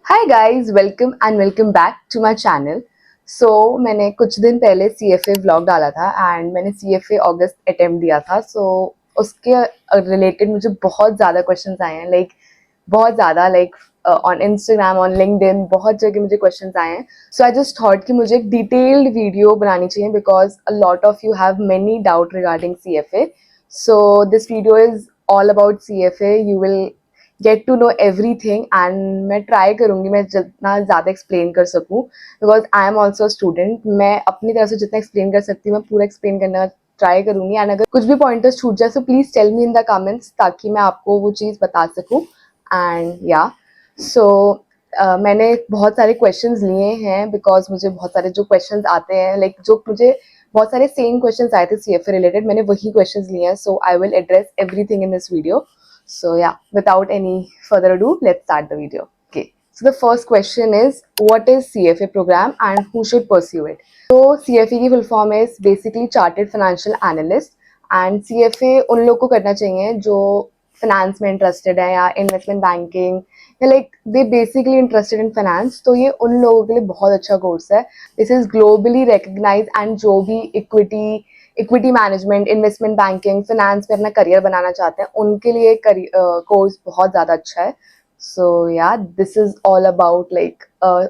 Hi guys, welcome back to my channel. मैंने कुछ दिन पहले CFA व्लॉग डाला था एंड मैंने CFA अगस्त अटेम्प्ट दिया था। उसके रिलेटेड मुझे बहुत ज़्यादा क्वेश्चंस आए हैं, बहुत ज़्यादा ऑन इंस्टाग्राम, ऑन लिंक्डइन, बहुत जगह मुझे क्वेश्चंस आए हैं। सो आई जस्ट थॉट कि मुझे एक डिटेल्ड वीडियो बनानी चाहिए because a lot of you have many doubt regarding CFA। So this video is all about CFA। You will get to know everything and मैं try करूँगी मैं जितना ज़्यादा एक्सप्लेन कर सकूँ because I am also student. मैं अपनी तरफ से जितना एक्सप्लेन कर सकती हूँ मैं पूरा एक्सप्लेन करना ट्राई करूँगी एंड अगर कुछ भी पॉइंटर्स छूट जाए तो please tell me in the comments ताकि मैं आपको वो चीज़ बता सकूँ। एंड या सो मैंने बहुत सारे क्वेश्चंस लिए हैं बिकॉज मुझे बहुत सारे जो क्वेश्चंस आते हैं जो मुझे बहुत सारे सेम क्वेश्चंस आए थे CFA रिलेटेड, मैंने वही क्वेश्चंस लिए हैं। So I will address everything in this video. So yeah, without any further ado, let's start the video. Okay. So the first question is, what is CFA program and who should pursue it? So CFA की full form is basically Chartered Financial Analyst and CFA उन लोग को करना चाहिए जो finance में interested है या investment banking या they basically interested in finance. तो ये उन लोगों के लिए बहुत अच्छा कोर्स है. This is globally recognized and जो भी equity management, investment banking, finance में अपना करियर बनाना चाहते हैं उनके लिए कोर्स बहुत ज़्यादा अच्छा है. So yeah, this is all about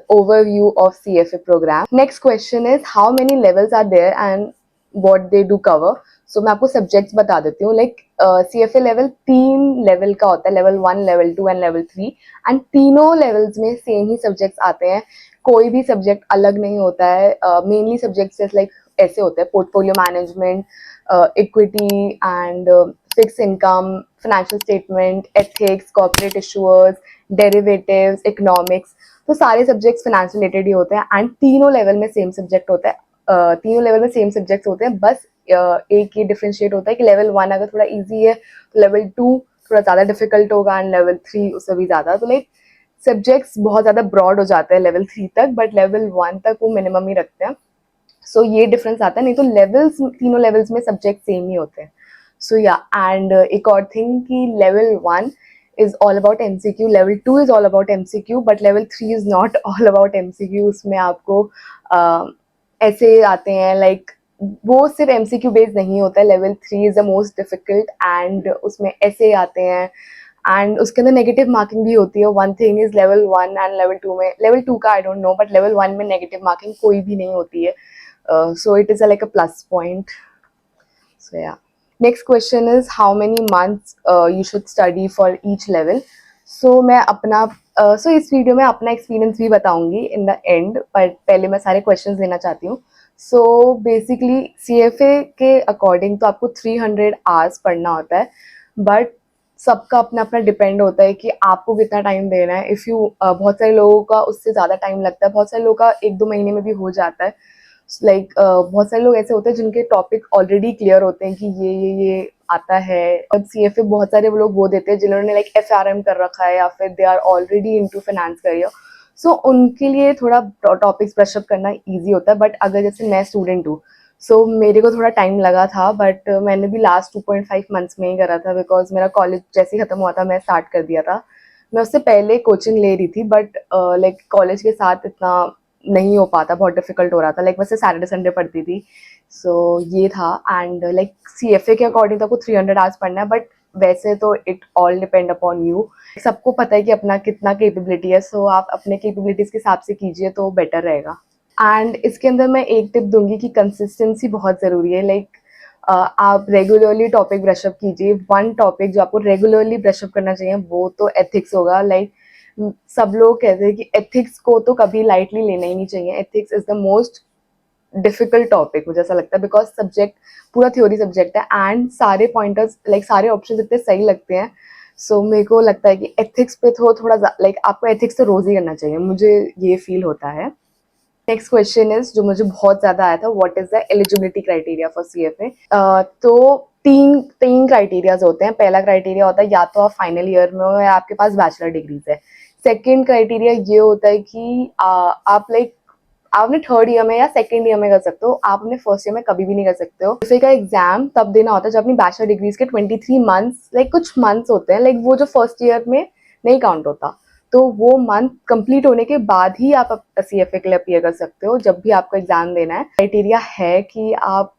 overview of CFA program. Next question is, how many levels are there and what they do cover? So मैं आपको सब्जेक्ट्स बता देती हूँ. CFA लेवल 3 लेवल का होता है, level 1, level 2 and level 3 and तीनों levels में सेम ही सब्जेक्ट्स आते हैं. कोई भी सब्जेक्ट अलग नहीं होता है. मेनली सब्जेक्ट्स ऐसे होते हैं: portfolio management, equity and fix income, financial statement, ethics, corporate issuers, derivatives, economics. तो सारे सब्जेक्ट्स फाइनेंस रिलेटेड ही होते हैं एंड तीनों लेवल में सेम सब्जेक्ट होता है. तीनों लेवल में सेम सब्जेक्ट्स होते हैं, बस एक ये डिफ्रेंशिएट होता है कि लेवल 1 अगर थोड़ा इजी है तो लेवल 2 थोड़ा ज़्यादा डिफिकल्ट होगा एंड लेवल 3 उससे भी ज़्यादा. तो सब्जेक्ट्स बहुत ज़्यादा ब्रॉड हो जाते हैं लेवल 3 तक, बट लेवल 1 तक वो मिनिमम ही रखते हैं. सो ये डिफरेंस आता है, नहीं तो तीनों लेवल्स में सब्जेक्ट सेम ही होते हैं. सो या एंड एक और थिंग कि level 1 is all about MCQ, level 2 is all about MCQ, but level 3 is not all about MCQ. उसमें आपको ऐसे आते हैं वो सिर्फ MCQ बेस्ड नहीं होता है. Level 3 is the most difficult and उसमें ऐसे आते हैं एंड उसके अंदर नेगेटिव मार्किंग भी होती है. One thing is level 1 and level 2 में, लेवल 2 का आई डोंट नो, बट लेवल 1 में नेगेटिव मार्किंग कोई भी नहीं होती है. So it is a plus point. So yeah. Next question is, how many months you should study for each level? So मैं अपना इस वीडियो में अपना एक्सपीरियंस भी बताऊंगी इन द एंड, बट पहले मैं सारे क्वेश्चंस लेना चाहती हूँ. सो बेसिकली CFA के अकॉर्डिंग तो आपको 300 आवर्स पढ़ना होता है, बट सबका अपना अपना डिपेंड होता है कि आपको कितना टाइम देना है. इफ़ यू बहुत सारे लोगों का उससे ज़्यादा टाइम लगता है, बहुत सारे लोगों का 1-2 महीने में भी हो जाता है. बहुत सारे लोग ऐसे होते हैं जिनके टॉपिक ऑलरेडी क्लियर होते हैं कि ये आता है. अब CFA बहुत सारे लोग वो देते हैं जिन्होंने FRM कर रखा है या फिर they are already into finance career. So उनके लिए थोड़ा टॉपिक्स ब्रशअप करना ईजी होता है. बट अगर जैसे मैं स्टूडेंट हूँ, सो मेरे को थोड़ा टाइम लगा था, बट मैंने भी लास्ट 2.5 मंथ्स में ही करा था बिकॉज मेरा कॉलेज जैसे ही ख़त्म हुआ था मैं स्टार्ट कर दिया था. मैं उससे पहले कोचिंग ले रही थी, बट कॉलेज के साथ इतना नहीं हो पाता, बहुत डिफिकल्ट हो रहा था. वैसे सैटरडे संडे पढ़ती थी. सो ये था एंड CFA के अकॉर्डिंग तो आपको 300 आवर्स पढ़ना है, बट वैसे तो it all depend upon you. सबको पता है कि अपना कितना कैपेबिलिटी है, सो आप अपने कैपेबिलिटीज़ के हिसाब से कीजिए तो बेटर रहेगा. एंड इसके अंदर मैं एक टिप दूंगी कि कंसिस्टेंसी बहुत ज़रूरी है. आप रेगुलरली टॉपिक ब्रशअप कीजिए. वन टॉपिक जो आपको रेगुलरली ब्रशअप करना चाहिए वो तो एथिक्स होगा. सब लोग कहते हैं कि एथिक्स को तो कभी लाइटली लेना ही नहीं चाहिए. Ethics is the most difficult topic मुझे ऐसा लगता है बिकॉज सब्जेक्ट पूरा थ्योरी सब्जेक्ट है एंड सारे पॉइंटर्स सारे ऑप्शन इतने सही लगते हैं. सो मेरे को लगता है कि एथिक्स पे तो थोड़ा आपको एथिक्स तो रोज ही करना चाहिए, मुझे ये फील होता है. नेक्स्ट क्वेश्चन इज जो मुझे बहुत ज्यादा आया था, what is the eligibility criteria for CFA? तो तीन क्राइटेरियाज होते हैं. पहला क्राइटेरिया होता है या तो आप फाइनल ईयर में हो या आपके पास बैचलर डिग्रीज है. सेकेंड क्राइटेरिया ये होता है कि आप अपने थर्ड ईयर में या सेकेंड ईयर में कर सकते हो, आप अपने फर्स्ट ईयर में कभी भी नहीं कर सकते हो. CFA का एग्जाम तब देना होता है जब अपनी बैचलर डिग्रीज के 23 मंथ्स कुछ मंथ्स होते हैं वो जो फर्स्ट ईयर में नहीं काउंट होता. तो वो मंथ कंप्लीट होने के बाद ही आप CFA के लिए अपीयर कर सकते हो, जब भी आपको एग्जाम देना है। क्राइटेरिया है कि आप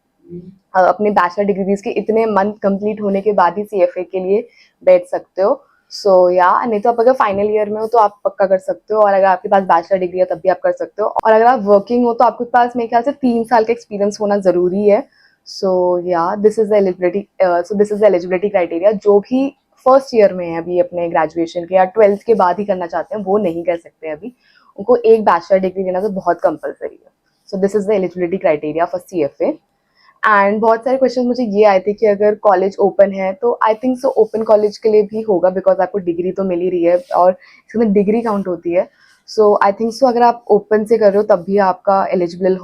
अपने बैचलर डिग्रीज के इतने मंथ कंप्लीट होने के बाद ही CFA के लिए बैठ सकते हो। सो या नहीं तो आप अगर फाइनल ईयर में हो तो आप पक्का कर सकते हो, और अगर आपके पास बैचलर डिग्री है तब भी आप कर सकते हो, और अगर आप वर्किंग हो तो आपके पास मेरे ख्याल से 3 साल का एक्सपीरियंस होना ज़रूरी है। सो या this is the eligibility criteria. जो भी फर्स्ट ईयर में है अभी अपने ग्रेजुएशन के या 12th के बाद ही करना चाहते हैं वो नहीं कर सकते अभी, उनको एक बैचलर डिग्री लेना तो बहुत कंपलसरी है। So this is the eligibility criteria for CFA। And बहुत सारे क्वेश्चन मुझे ये आए थे कि अगर कॉलेज ओपन है तो I think so open college के लिए भी होगा, बिकॉज आपको डिग्री तो मिल ही रही है और इसमें डिग्री काउंट होती है। सो आई थिंक सो अगर आप ओपन से कर रहे हो तब भी आप एलिजिबल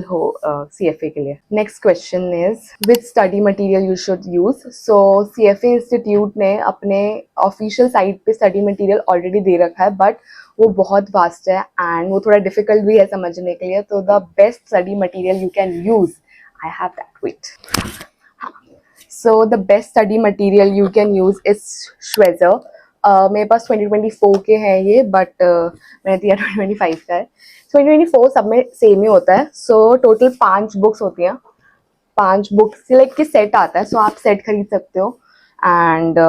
हो CFA के लिए। Next question is which study material you should use. So CFA institute ने अपने ऑफिशियल साइट पे स्टडी मटेरियल ऑलरेडी दे रखा है, बट वो बहुत वास्ट है एंड वो थोड़ा डिफिकल्ट भी है समझने के लिए। तो the best study material you can use, I have that, wait. So the best study material you can use is Schwezer. मेरे पास 2024 के हैं ये, बट मैंने दिया 2025 का है। 2024 सब में सेम ही होता है। सो टोटल 5 बुक्स होती हैं, 5 बुक्स से लाइक कि सेट आता है, सो आप सेट खरीद सकते हो। एंड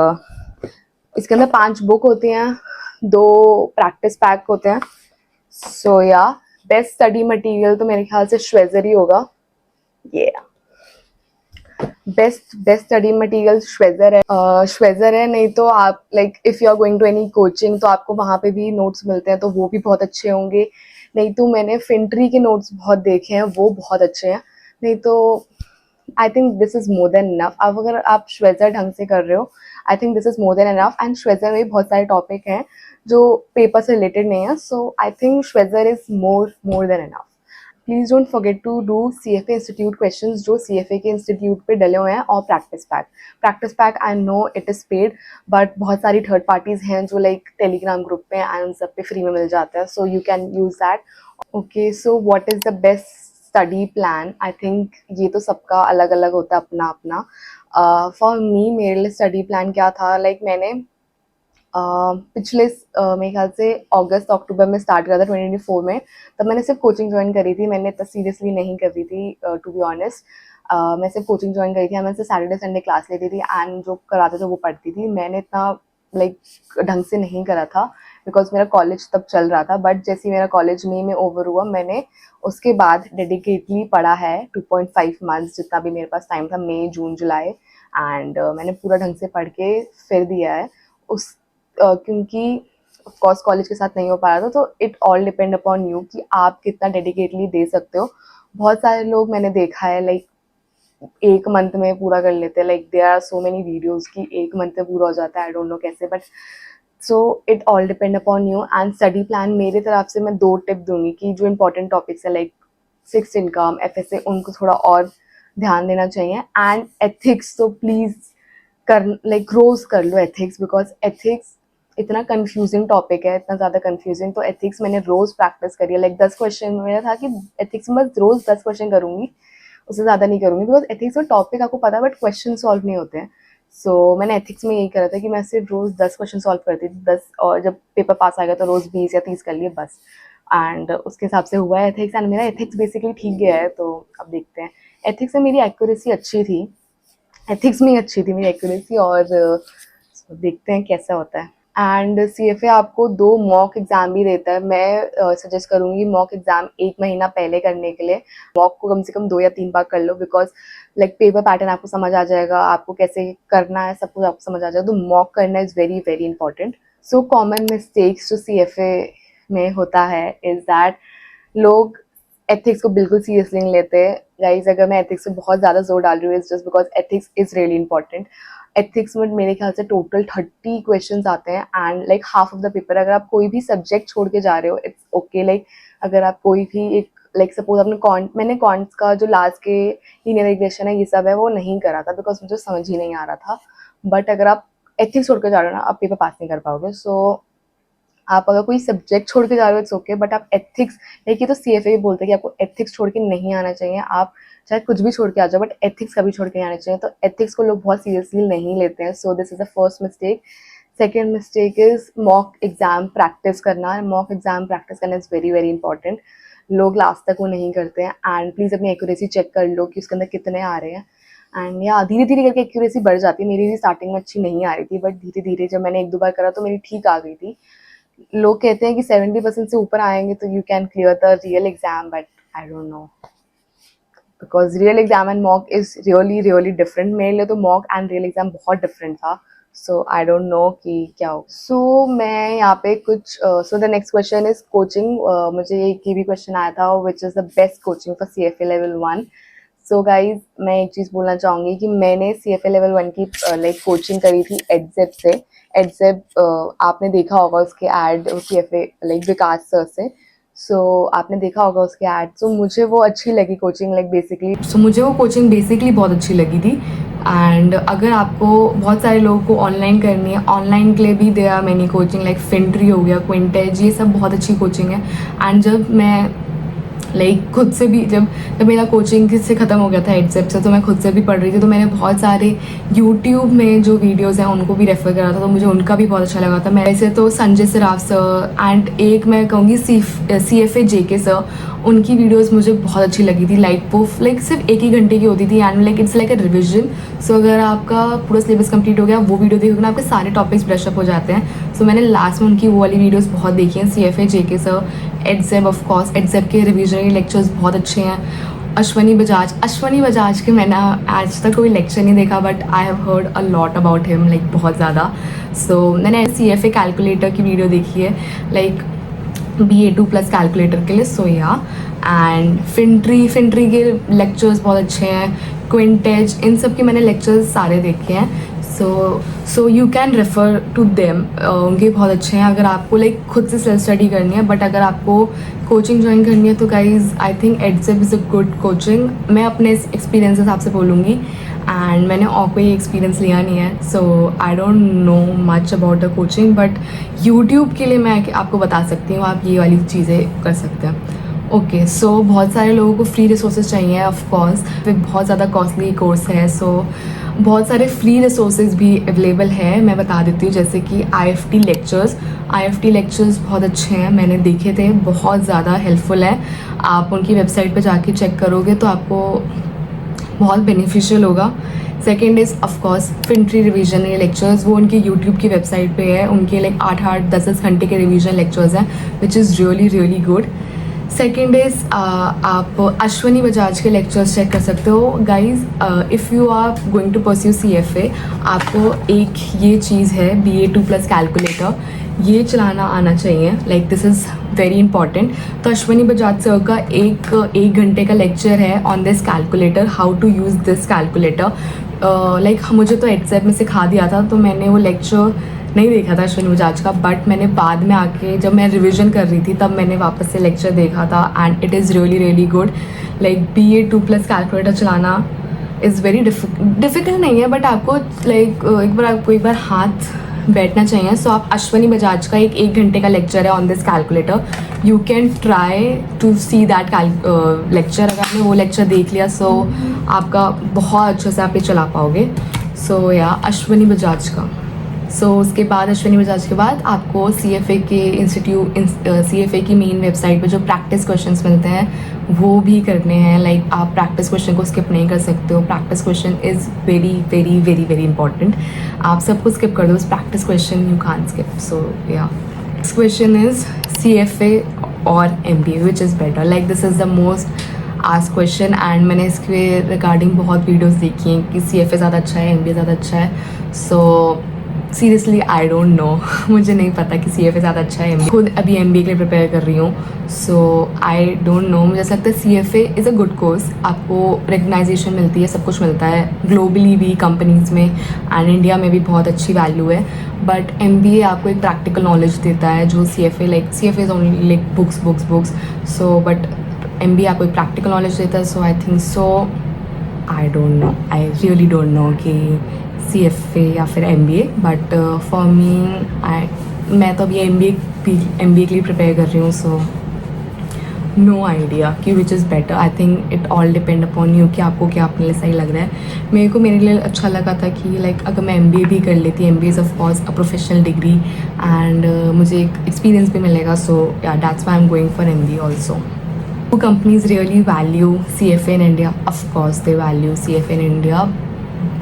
इसके अंदर 5 बुक होती हैं, 2 प्रैक्टिस पैक होते हैं। सो या बेस्ट स्टडी मटेरियल तो मेरे ख्याल से श्वेजर ही होगा। बेस्ट स्टडी मटेरियल श्वेजर है। नहीं तो आप like if you are going to any coaching तो आपको वहाँ पे भी नोट्स मिलते हैं तो वो भी बहुत अच्छे होंगे। नहीं तो मैंने फिंट्री के नोट्स बहुत देखे हैं, वो बहुत अच्छे हैं। नहीं तो I think this is more than enough. अब अगर आप श्वेजर ढंग से कर रहे हो, I think this is more than enough. And Schweser में बहुत सारे टॉपिक हैं जो पेपर से रिलेटेड नहीं है, so I think Schweser is more than enough. Please don't forget to do CFA institute questions जो CFA के इंस्टीट्यूट पे डले हुए हैं, और practice pack I know it is paid, but बहुत सारी थर्ड पार्टीज़ हैं जो लाइक टेलीग्राम ग्रुप पे एंड उन सब पे फ्री में मिल जाता है, so you can use that. Okay, so what is the best study plan. I think ये तो सबका अलग अलग होता है अपना अपना। फॉर मी मेरे लिए स्टडी प्लान क्या था, लाइक मैंने पिछले मेरे ख्याल से अगस्त अक्टूबर में स्टार्ट करा था 2024 में। तब मैंने सिर्फ कोचिंग ज्वाइन करी थी, मैंने इतना सीरियसली नहीं कर रही थी टू बी ऑनेस्ट। मैं सिर्फ कोचिंग ज्वाइन करी थी, मैं सिर्फ सैटरडे संडे क्लास लेती थी एंड जो कराते थे वो पढ़ती थी। मैंने इतना लाइक ढंग से नहीं करा था बिकॉज मेरा कॉलेज तब चल रहा था, बट जैसे मेरा कॉलेज मई में ओवर हुआ मैंने उसके बाद डेडिकेटली पढ़ा है 2.5 मंथ्स जितना भी मेरे पास टाइम था, मई जून जुलाई। एंड मैंने पूरा ढंग से पढ़ के फिर दिया है उस क्योंकि ऑफकोर्स कॉलेज के साथ नहीं हो पा रहा था, तो it all depend upon you कि आप कितना डेडिकेटली दे सकते हो। बहुत सारे लोग मैंने देखा है लाइक 1 मंथ में पूरा कर लेते हैं, like there are so many videos कि 1 मंथ में पूरा हो जाता है, आई डोंट नो कैसे, but so it all depend upon you. And study plan मेरे तरफ से मैं 2 टिप दूंगी कि जो इंपॉर्टेंट टॉपिक्स है लाइक फिक्स्ड इनकम, FSA, उनको थोड़ा और ध्यान देना चाहिए। एंड एथिक्स तो प्लीज़ लाइक रोज कर लो एथिक्स, बिकॉज एथिक्स इतना कंफ्यूजिंग टॉपिक है, इतना ज़्यादा कंफ्यूजिंग। तो एथिक्स मैंने रोज़ प्रैक्टिस करी है, लाइक 10 क्वेश्चन मेरा था कि एथिक्स में बस रोज़ 10 क्वेश्चन करूँगी, उससे ज़्यादा नहीं करूँगी, बिकॉज एथिक्स में टॉपिक आपको पता है बट क्वेश्चन सॉल्व नहीं होते हैं। सो मैंने एथिक्स में यही करा था कि मैं सिर्फ रोज़ 10 क्वेश्चन सॉल्व करती थी, 10, और जब पेपर पास आएगा तो रोज़ 20 या 30 कर लिए बस। एंड उसके हिसाब से हुआ है एथिक्स, एंड मेरा एथिक्स बेसिकली ठीक गया है। तो अब देखते हैं, एथिक्स में मेरी एक्यूरेसी अच्छी थी, एथिक्स में ही अच्छी थी मेरी एक्यूरेसी, और देखते हैं कैसा होता है। एंड CFA आपको 2 मॉक एग्ज़ाम भी देता है। मैं सजेस्ट करूँगी मॉक एग्ज़ाम 1 महीना पहले करने के लिए। मॉक को कम से कम 2 या 3 बार कर लो, बिकॉज लाइक पेपर पैटर्न आपको समझ आ जाएगा, आपको कैसे करना है सब कुछ आपको समझ आ जाएगा। तो मॉक करना is very very important. So common mistakes जो CFA में होता है इज़ दैट लोग एथिक्स को बिल्कुल सीरियसली नहीं लेते। गाइज अगर मैं एथिक्स पे बहुत ज़्यादा जोर डाल रही हूँ is just because ethics is really important. Ethics में मेरे ख्याल से टोटल 30 क्वेश्चंस आते हैं and like half of the paper. अगर आप कोई भी सब्जेक्ट छोड़ के जा रहे हो इट्स ओके, लाइक अगर आप कोई भी एक लाइक सपोज आपने मैंने कॉन्ट्स का जो लास्ट के लीनियर रिग्रेशन है ये सब है वो नहीं करा था बिकॉज मुझे समझ ही नहीं आ रहा था। बट अगर आप एथिक्स छोड़ के जा रहे हो ना, आप पेपर पास नहीं कर पाओगे। सो आप अगर कोई सब्जेक्ट छोड़ के जा रहे हो इट्स ओके, बट आप एथिक्स, लाइक ये तो CFA भी बोलते हैं कि आपको एथिक्स छोड़ के नहीं आना चाहिए। आप चाहे कुछ भी छोड़ के आ जाओ बट एथिक्स कभी छोड़ के नहीं आना चाहिए। तो एथिक्स को लोग बहुत सीरियसली नहीं लेते हैं, so this is the first mistake second mistake is mock exam practice करना. मॉक एग्ज़ाम प्रैक्टिस करना इज़ वेरी वेरी इंपॉर्टेंट. लोग लास्ट तक वो नहीं करते हैं. एंड प्लीज़ अपनी एक्यूरेसी चेक कर लो कि उसके अंदर कितने आ रहे हैं. एंड या धीरे धीरे करके एक्यूरेसी बढ़ जाती है. मेरी भी स्टार्टिंग में अच्छी नहीं आ रही थी, बट धीरे धीरे जब मैंने 1-2 बार करा तो मेरी ठीक आ गई थी. लोग कहते हैं कि 70% से ऊपर आएंगे तो you can clear the real exam, but I don't no, because real exam and mock is really really different. मेरे लिए तो मॉक एंड रियल एग्ज़ाम बहुत डिफरेंट था. सो आई डोंट नो कि क्या हो. सो मैं यहाँ पे कुछ so the next question is coaching. मुझे ये भी क्वेश्चन आया था, which is the best coaching for CFA level 1. So guys मैं एक चीज़ बोलना चाहूँगी कि मैंने CFA लेवल 1 की लाइक कोचिंग करी थी एडजेप से. एडजेप आपने देखा होगा उसके ऐड, CFA लाइक विकास सर से. सो आपने देखा होगा उसके ऐड. सो मुझे वो अच्छी लगी कोचिंग, लाइक बेसिकली मुझे वो कोचिंग बेसिकली बहुत अच्छी लगी थी. एंड अगर आपको बहुत सारे लोगों को ऑनलाइन करनी है, ऑनलाइन के लिए भी there are many coaching like FinTree हो गया, क्विंटेज, ये सब बहुत अच्छी कोचिंग है. एंड जब मैं लाइक खुद से भी जब मेरा कोचिंग से ख़त्म हो गया था एडसेप से, तो मैं खुद से भी पढ़ रही थी, तो मैंने बहुत सारे यूट्यूब में जो वीडियोज़ हैं उनको भी रेफ़र करा था, तो मुझे उनका भी बहुत अच्छा लगा था. मैं वैसे तो संजय सराफ सर एंड एक मैं कहूँगी CFA JK सर, उनकी वीडियोस मुझे बहुत अच्छी लगी थी. लाइक वो लाइक सिर्फ 1 ही घंटे की होती थी and like it's like a revision. So अगर आपका पूरा सिलेबस कंप्लीट हो गया, वो वीडियो देखोगे ना, आपके सारे टॉपिक्स ब्रशअप हो जाते हैं. सो मैंने लास्ट में उनकी वो वाली वीडियोस बहुत देखी हैं. CFA JK sir, Edjep of course, Edjep के रिविजनरी लेक्चर्स बहुत अच्छे हैं. अश्वनी बजाज के मैंने आज तक कोई लेक्चर नहीं देखा, but I have heard a lot about him, like बहुत ज़्यादा. सो मैंने CFA कैलकुलेटर की वीडियो देखी है, लाइक BA2+ कैलकुलेटर के लिए. सो या एंड फिंट्री के लेक्चर्स बहुत अच्छे हैं. क्विंटेज, इन सब के मैंने लेक्चर्स सारे देखे हैं. So you can refer to them. उनके बहुत अच्छे हैं अगर आपको लाइक खुद से सेल्फ स्टडी करनी है. बट अगर आपको कोचिंग ज्वाइन करनी है तो guys I think Edjep is a good coaching. मैं अपने एक्सपीरियंस के हिसाब से बोलूँगी, एंड मैंने और कोई एक्सपीरियंस लिया नहीं है. So I don't know much about the coaching, but YouTube के लिए मैं आपको बता सकती हूँ, आप ये वाली चीज़ें कर सकते हैं. ओके, सो बहुत सारे लोगों को फ्री रिसोर्सेज चाहिए ऑफ कोर्स, फिर बहुत ज़्यादा कॉस्टली कोर्स है. सो बहुत सारे फ्री रिसोर्सेज भी अवेलेबल है, मैं बता देती हूँ. जैसे कि IFT लेक्चर्स बहुत अच्छे हैं, मैंने देखे थे, बहुत ज़्यादा हेल्पफुल है. आप उनकी वेबसाइट पे जाके चेक करोगे तो आपको बहुत बेनिफिशियल होगा. Second is of course FinTree revision lectures, वो उनके यूट्यूब की वेबसाइट पे है. उनके लाइक 8-8, 10-10 घंटे के रिवीजन लेक्चर्स हैं, which is really really good. Second is आप अश्वनी बजाज के लेक्चर्स चेक कर सकते हो. Guys if you are going to pursue CFA, आपको एक ये चीज़ है BA2+ कैलकुलेटर, ये चलाना आना चाहिए. Like this is very important. तो अश्वनी बजाज सर का एक घंटे का लेक्चर है on this calculator, how to use this calculator. Like मुझे तो एडसेप में सिखा दिया था, तो मैंने वो लेक्चर नहीं देखा था अश्वनी बजाज का, बट मैंने बाद में आके जब मैं रिवीजन कर रही थी तब मैंने वापस से लेक्चर देखा था, and it is really really good. Like BA2+ calculator चलाना इज़ वेरी डिफ़िकल्ट नहीं है, बट आपको लाइक एक बार हाथ बैठना चाहिए. सो आप अश्वनी बजाज का एक घंटे का लेक्चर है on this calculator, you can try to see that lecture. अगर आपने वो लेक्चर देख लिया, सो आपका बहुत अच्छे से आप ये चला पाओगे. सो या अश्वनी बजाज का. सो उसके बाद अश्वनी बजाज के बाद आपको CFA के CFA की मेन वेबसाइट पे जो प्रैक्टिस क्वेश्चंस मिलते हैं वो भी करने हैं. लाइक आप प्रैक्टिस क्वेश्चन को स्किप नहीं कर सकते हो. Practice question is very very very very important. आप सबको स्किप कर दो, practice question you can't skip. So yeah next question is CFA और MBA which is better. Like this is the most asked question, and मैंने इसके regarding बहुत videos देखी हैं कि CFA ज़्यादा अच्छा है, MBA ज़्यादा अच्छा है. So seriously I don't no, मुझे नहीं पता कि CFA ज़्यादा अच्छा है. खुद अभी MBA के लिए प्रिपेयर कर रही हूँ. सो आई डोंट नो, मुझे ऐसा लगता है CFA is a good course. आपको रिकग्नाइजेशन मिलती है, सब कुछ मिलता है ग्लोबली भी, कंपनीज़ में, एंड इंडिया में भी बहुत अच्छी वैल्यू है. बट MBA आपको एक प्रैक्टिकल नॉलेज देता है, जो CFA is only like books. So but MBA आपको एक प्रैक्टिकल नॉलेज देता है. So I think so, I don't know, I really don't know कि CFA या फिर MBA. बट फॉर मी मैं तो अभी MBA के लिए प्रिपेयर कर रही हूँ. सो नो आइडिया कि विच is better. I think it all depend upon you कि आपको क्या अपने लिए सही लग रहा है. मेरे को मेरे लिए अच्छा लगा था कि लाइक अगर मैं MBA भी कर लेती, MBA is of course a professional degree and मुझे एक एक्सपीरियंस भी मिलेगा. सो yeah that's why I am going for MBA also. Do companies really value CFA in India? Of course they value CFA in India,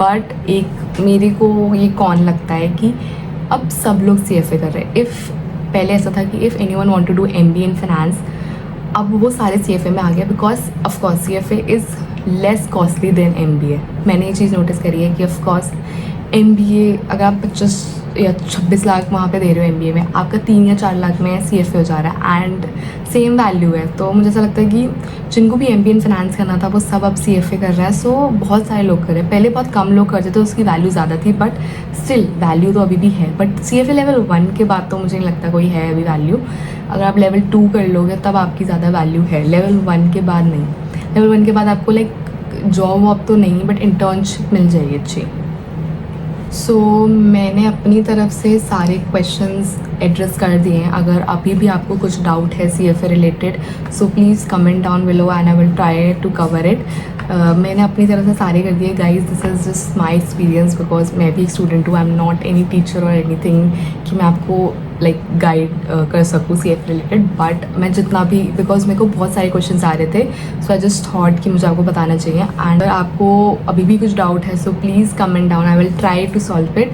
but एक मेरे को ये कौन लगता है कि अब सब लोग CFA कर रहे हैं. इफ़ पहले ऐसा था कि if anyone want to do MBA in finance, अब वो सारे CFA में आ गया because of course CFA is less costly than MBA. मैंने ये चीज़ नोटिस करी है कि ऑफ कोर्स MBA अगर आप 25 या 26 लाख वहाँ पे दे रहे हो MBA में, आपका 3 या 4 लाख में CFA हो जा रहा है एंड सेम वैल्यू है. तो मुझे ऐसा लगता है कि जिनको भी MBA इन फाइनेंस करना था वो सब अब CFA कर रहा है. सो बहुत सारे लोग कर रहे हैं. पहले बहुत कम लोग करते थे, उसकी वैल्यू ज़्यादा थी, बट स्टिल वैल्यू तो अभी भी है. बट CFA लेवल 1 के बाद तो मुझे नहीं लगता कोई है अभी वैल्यू. अगर आप लेवल 2 कर लोगे तब आपकी ज़्यादा वैल्यू है. लेवल 1 के बाद नहीं. लेवल 1 के बाद आपको लाइक जॉब वॉब तो नहीं बट इंटर्नशिप मिल जाएगी अच्छी. सो मैंने अपनी तरफ से सारे क्वेश्चंस एड्रेस कर दिए हैं. अगर अभी भी आपको कुछ डाउट है CFA related, so please comment down below and I will try to cover it. मैंने अपनी तरफ से सारे कर दिए. Guys this is just my experience because मैं भी एक स्टूडेंट हूँ. I am not any teacher और एनीथिंग कि मैं आपको लाइक गाइड कर सकूँ CFA रिलेटेड. बट मैं जितना भी, बिकॉज मेरे को बहुत सारे क्वेश्चंस आ रहे थे, सो आई जस्ट थॉट कि मुझे आपको बताना चाहिए. एंड अगर आपको अभी भी कुछ डाउट है so please comment down, I will try to solve it.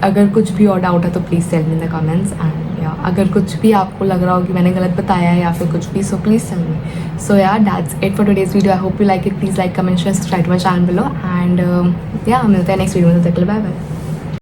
अगर कुछ भी और डाउट है तो please tell me in the comments. And या अगर कुछ भी आपको लग रहा हो कि मैंने गलत बताया है या फिर कुछ भी, so please tell me. So yeah that's it for today's video. I hope you like it. Please like, comment, share, subscribe to my channel below. And yeah मिलते हैं नेक्स्ट वीडियो में. तब तक के लिए बाय बाय.